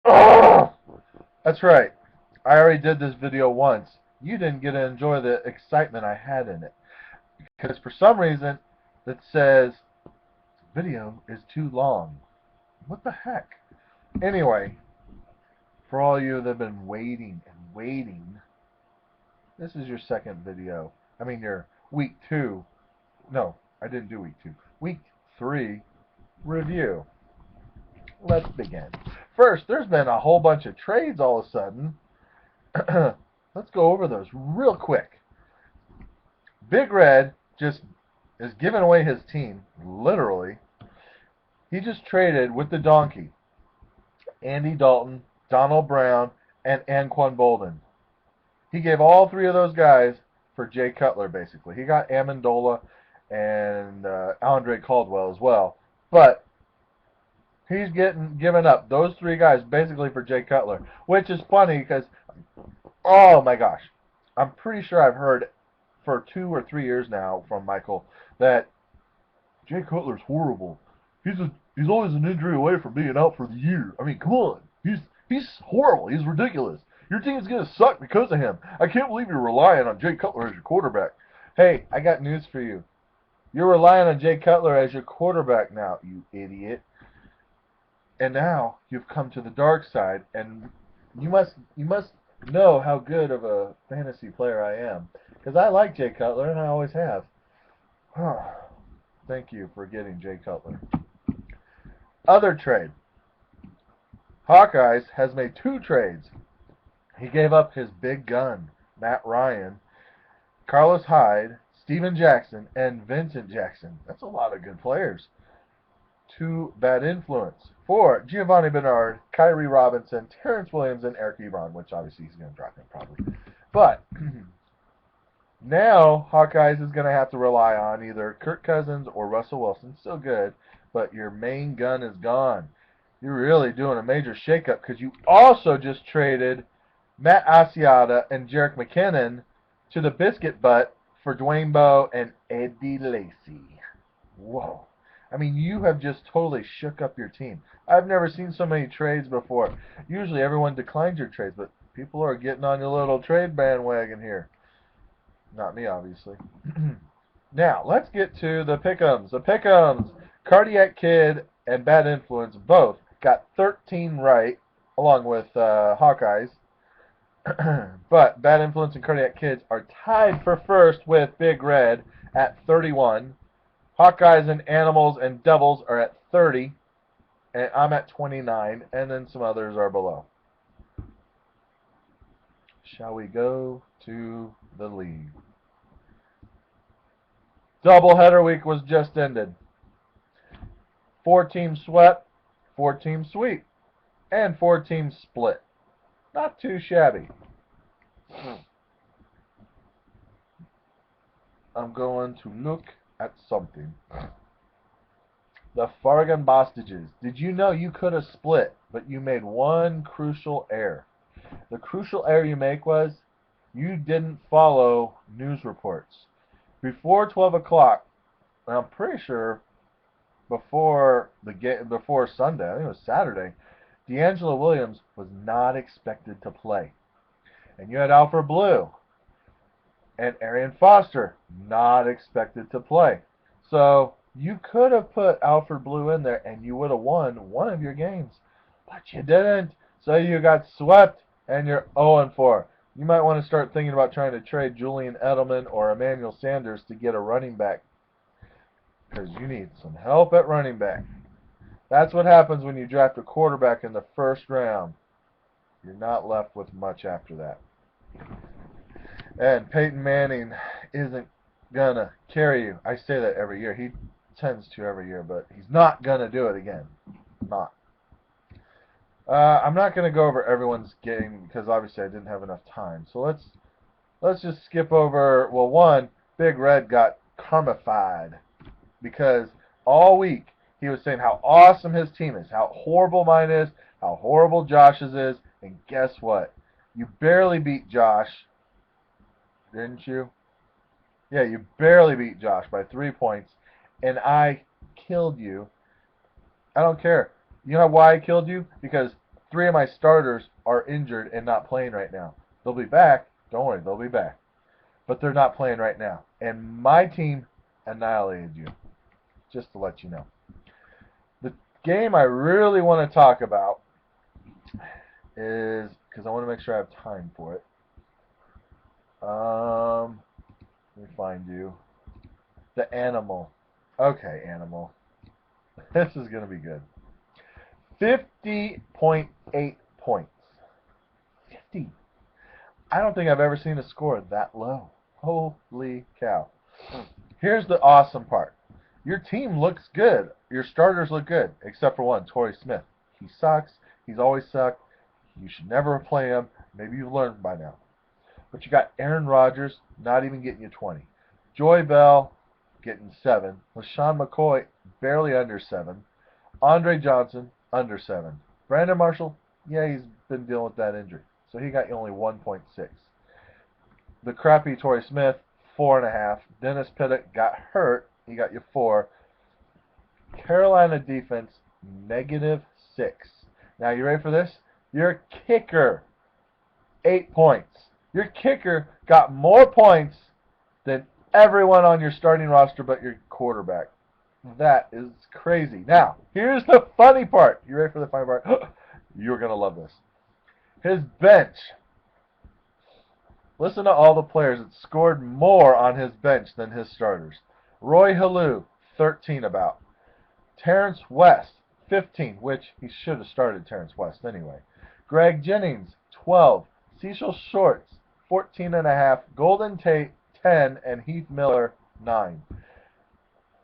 Oh, that's right. I already did this video once. You didn't get to enjoy the excitement I had in it. Because for some reason, it says video is too long. What the heck? Anyway, for all you that have been waiting and waiting, this is your second video. I mean, your week 2. No, I didn't do week 2. Week 3 review. Let's begin. First, there's been a whole bunch of trades all of a sudden. Let's go over those real quick. Big Red just is giving away his team, literally. He just traded with the donkey Andy Dalton, Donald Brown, and Anquan Bolden. He gave all three of those guys for Jay Cutler, basically. He got Amendola and Andre Caldwell as well. But he's given up those three guys basically for Jay Cutler, which is funny because, oh my gosh, I'm pretty sure I've heard for 2 or 3 years now from Michael that Jay Cutler's horrible. He's always an injury away from being out for the year. I mean, come on. He's horrible. He's ridiculous. Your team's gonna suck because of him. I can't believe you're relying on Jay Cutler as your quarterback. Hey, I got news for you. You're relying on Jay Cutler as your quarterback now, you idiot. And now you've come to the dark side, and you must know how good of a fantasy player I am, because I like Jay Cutler and I always have. Thank you for getting Jay Cutler. Other trade. Hawkeyes has made 2 trades. He gave up his big gun, Matt Ryan, Carlos Hyde, Steven Jackson, and Vincent Jackson. That's a lot of good players. To Bad Influence. For Giovanni Bernard, Kyrie Robinson, Terrence Williams, and Eric Ebron, which obviously he's going to drop him probably. But now Hawkeyes is going to have to rely on either Kirk Cousins or Russell Wilson. Still good, but your main gun is gone. You're really doing a major shakeup because you also just traded Matt Asiata and Jerick McKinnon to the biscuit butt for Dwayne Bowe and Eddie Lacy. Whoa. I mean, you have just totally shook up your team. I've never seen so many trades before. Usually everyone declines your trades, but people are getting on your little trade bandwagon here. Not me, obviously. Now, let's get to the pick'ems. The pick'ems. Cardiac Kid and Bad Influence both got 13 right, along with Hawkeyes. But Bad Influence and Cardiac Kids are tied for first with Big Red at 31. Hawkeyes and Animals and Devils are at 30. And I'm at 29. And then some others are below. Shall we go to the league? Doubleheader week was just ended. 4 teams swept, 4 teams sweep, and 4 teams split. Not too shabby. I'm going to look at something. The Farragon Bostages. Did you know you could have split, but you made one crucial error? The crucial error you make was you didn't follow news reports. Before 12 o'clock, and I'm pretty sure before Sunday, I think it was Saturday, D'Angelo Williams was not expected to play. And you had Alfred Blue and Arian Foster not expected to play. So you could have put Alfred Blue in there and you would have won one of your games. But you didn't. So you got swept and you're 0-4. You might want to start thinking about trying to trade Julian Edelman or Emmanuel Sanders to get a running back, because you need some help at running back. That's what happens when you draft a quarterback in the first round. You're not left with much after that. And Peyton Manning isn't going to carry you. I say that every year. He tends to every year, but he's not going to do it again. Not. I'm not going to go over everyone's game because obviously I didn't have enough time. So let's just skip over. Well, one, Big Red got karmified because all week he was saying how awesome his team is, how horrible mine is, how horrible Josh's is, and guess what? You barely beat Josh, didn't you? Yeah, you barely beat Josh by 3 points, and I killed you. I don't care. You know why I killed you? Because 3 of my starters are injured and not playing right now. They'll be back. Don't worry, they'll be back. But they're not playing right now. And my team annihilated you. Just to let you know. The game I really want to talk about is, because I want to make sure I have time for it. Let me find you. The Animal. Okay, Animal. This is going to be good. 50.8 points. 50. I don't think I've ever seen a score that low. Holy cow. Here's the awesome part. Your team looks good. Your starters look good, except for one, Torrey Smith. He sucks. He's always sucked. You should never play him. Maybe you've learned by now. But you got Aaron Rodgers, not even getting you 20. Joy Bell, getting 7. LaShawn McCoy, barely under 7. Andre Johnson, under 7. Brandon Marshall, yeah, he's been dealing with that injury. So he got you only 1.6. The crappy Torrey Smith, 4.5. Dennis Pitta got hurt. He got you 4. Carolina defense, -6. Now, you ready for this? Your kicker, 8 points. Your kicker got more points than everyone on your starting roster but your quarterback. That is crazy. Now, here's the funny part. You ready for the funny part? You're going to love this. His bench. Listen to all the players that scored more on his bench than his starters. Roy Halou, 13 about. Terrence West, 15, which he should have started Terrence West anyway. Greg Jennings, 12. Cecil Shorts, 14.5. Golden Tate, 10. And Heath Miller, 9.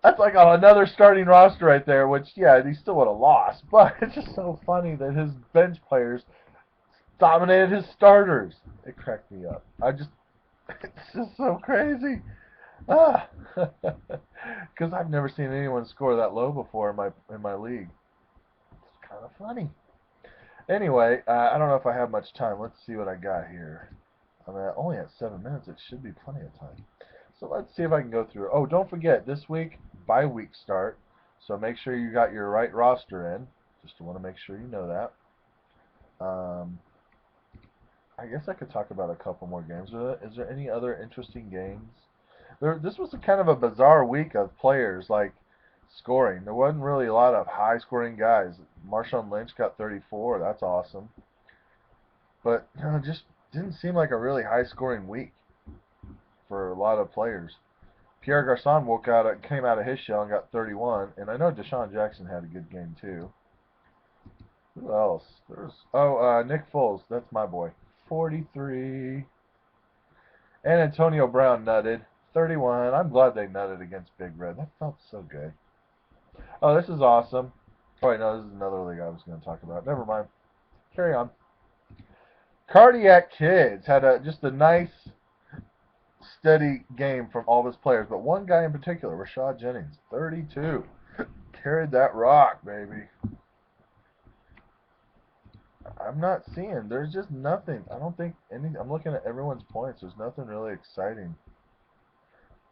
That's like another starting roster right there, which, yeah, he still would have lost. But it's just so funny that his bench players dominated his starters. It cracked me up. It's just so crazy. Because I've never seen anyone score that low before in my league. It's kind of funny. Anyway, I don't know if I have much time. Let's see what I got here. I'm only at 7 minutes. It should be plenty of time. So let's see if I can go through. Oh, don't forget, this week, bye week start. So make sure you got your right roster in. Just want to make sure you know that. I guess I could talk about a couple more games. Is there any other interesting games? This was kind of a bizarre week of players, like scoring. There wasn't really a lot of high-scoring guys. Marshawn Lynch got 34. That's awesome. But it just didn't seem like a really high-scoring week for a lot of players. Pierre Garçon came out of his shell and got 31. And I know Deshaun Jackson had a good game, too. Who else? Nick Foles. That's my boy. 43. And Antonio Brown nutted. 31. I'm glad they nutted against Big Red. That felt so good. Oh, this is awesome. Oh, wait, no, this is another league I was going to talk about. Never mind. Carry on. Cardiac Kids had just a nice, steady game from all of his players, but one guy in particular, Rashad Jennings, 32. Carried that rock, baby. I'm not seeing. There's just nothing. I don't think any. I'm looking at everyone's points. There's nothing really exciting.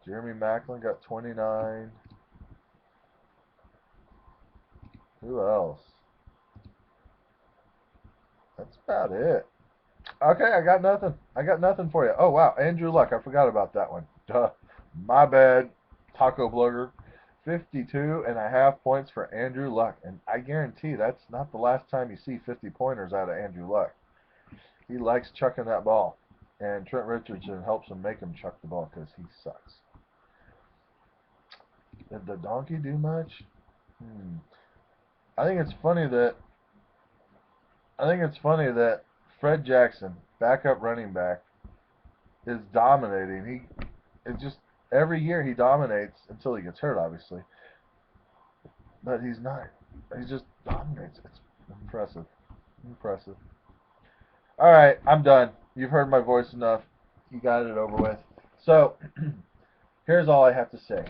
Jeremy Maclin got 29. Who else? That's about it. Okay, I got nothing. I got nothing for you. Oh, wow. Andrew Luck. I forgot about that one. Duh. My bad. Taco Blogger. 52.5 points for Andrew Luck. And I guarantee that's not the last time you see 50-pointers out of Andrew Luck. He likes chucking that ball. And Trent Richardson helps him make him chuck the ball because he sucks. Did the donkey do much? I think it's funny that Fred Jackson, backup running back, is dominating. Every year he dominates until he gets hurt, obviously. But he's not. He just dominates. It's impressive. Impressive. All right, I'm done. You've heard my voice enough. You got it over with. So, here's all I have to say.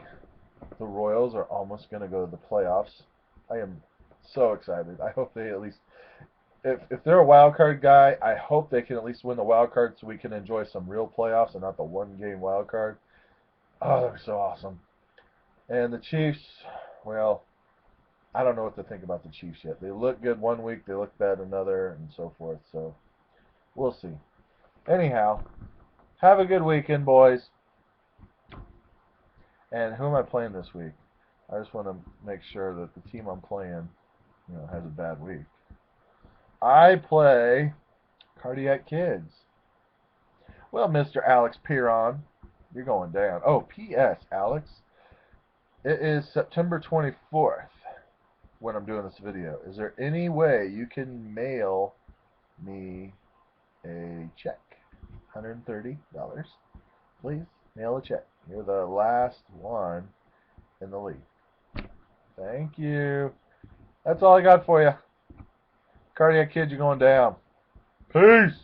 The Royals are almost going to go to the playoffs. I am so excited. I hope they at least, if they're a wild card guy, I hope they can at least win the wild card so we can enjoy some real playoffs and not the one-game wild card. Oh, that'd be so awesome. And the Chiefs, well, I don't know what to think about the Chiefs yet. They look good one week, they look bad another, and so forth. So we'll see. Anyhow, have a good weekend, boys. And who am I playing this week? I just want to make sure that the team I'm playing, has a bad week. I play Cardiac Kids. Well, Mr. Alex Piron, you're going down. Oh, P.S. Alex, it is September 24th when I'm doing this video. Is there any way you can mail me a check? $130. Please mail a check. You're the last one in the league. Thank you. That's all I got for you. Cardiac Kid, you're going down. Peace.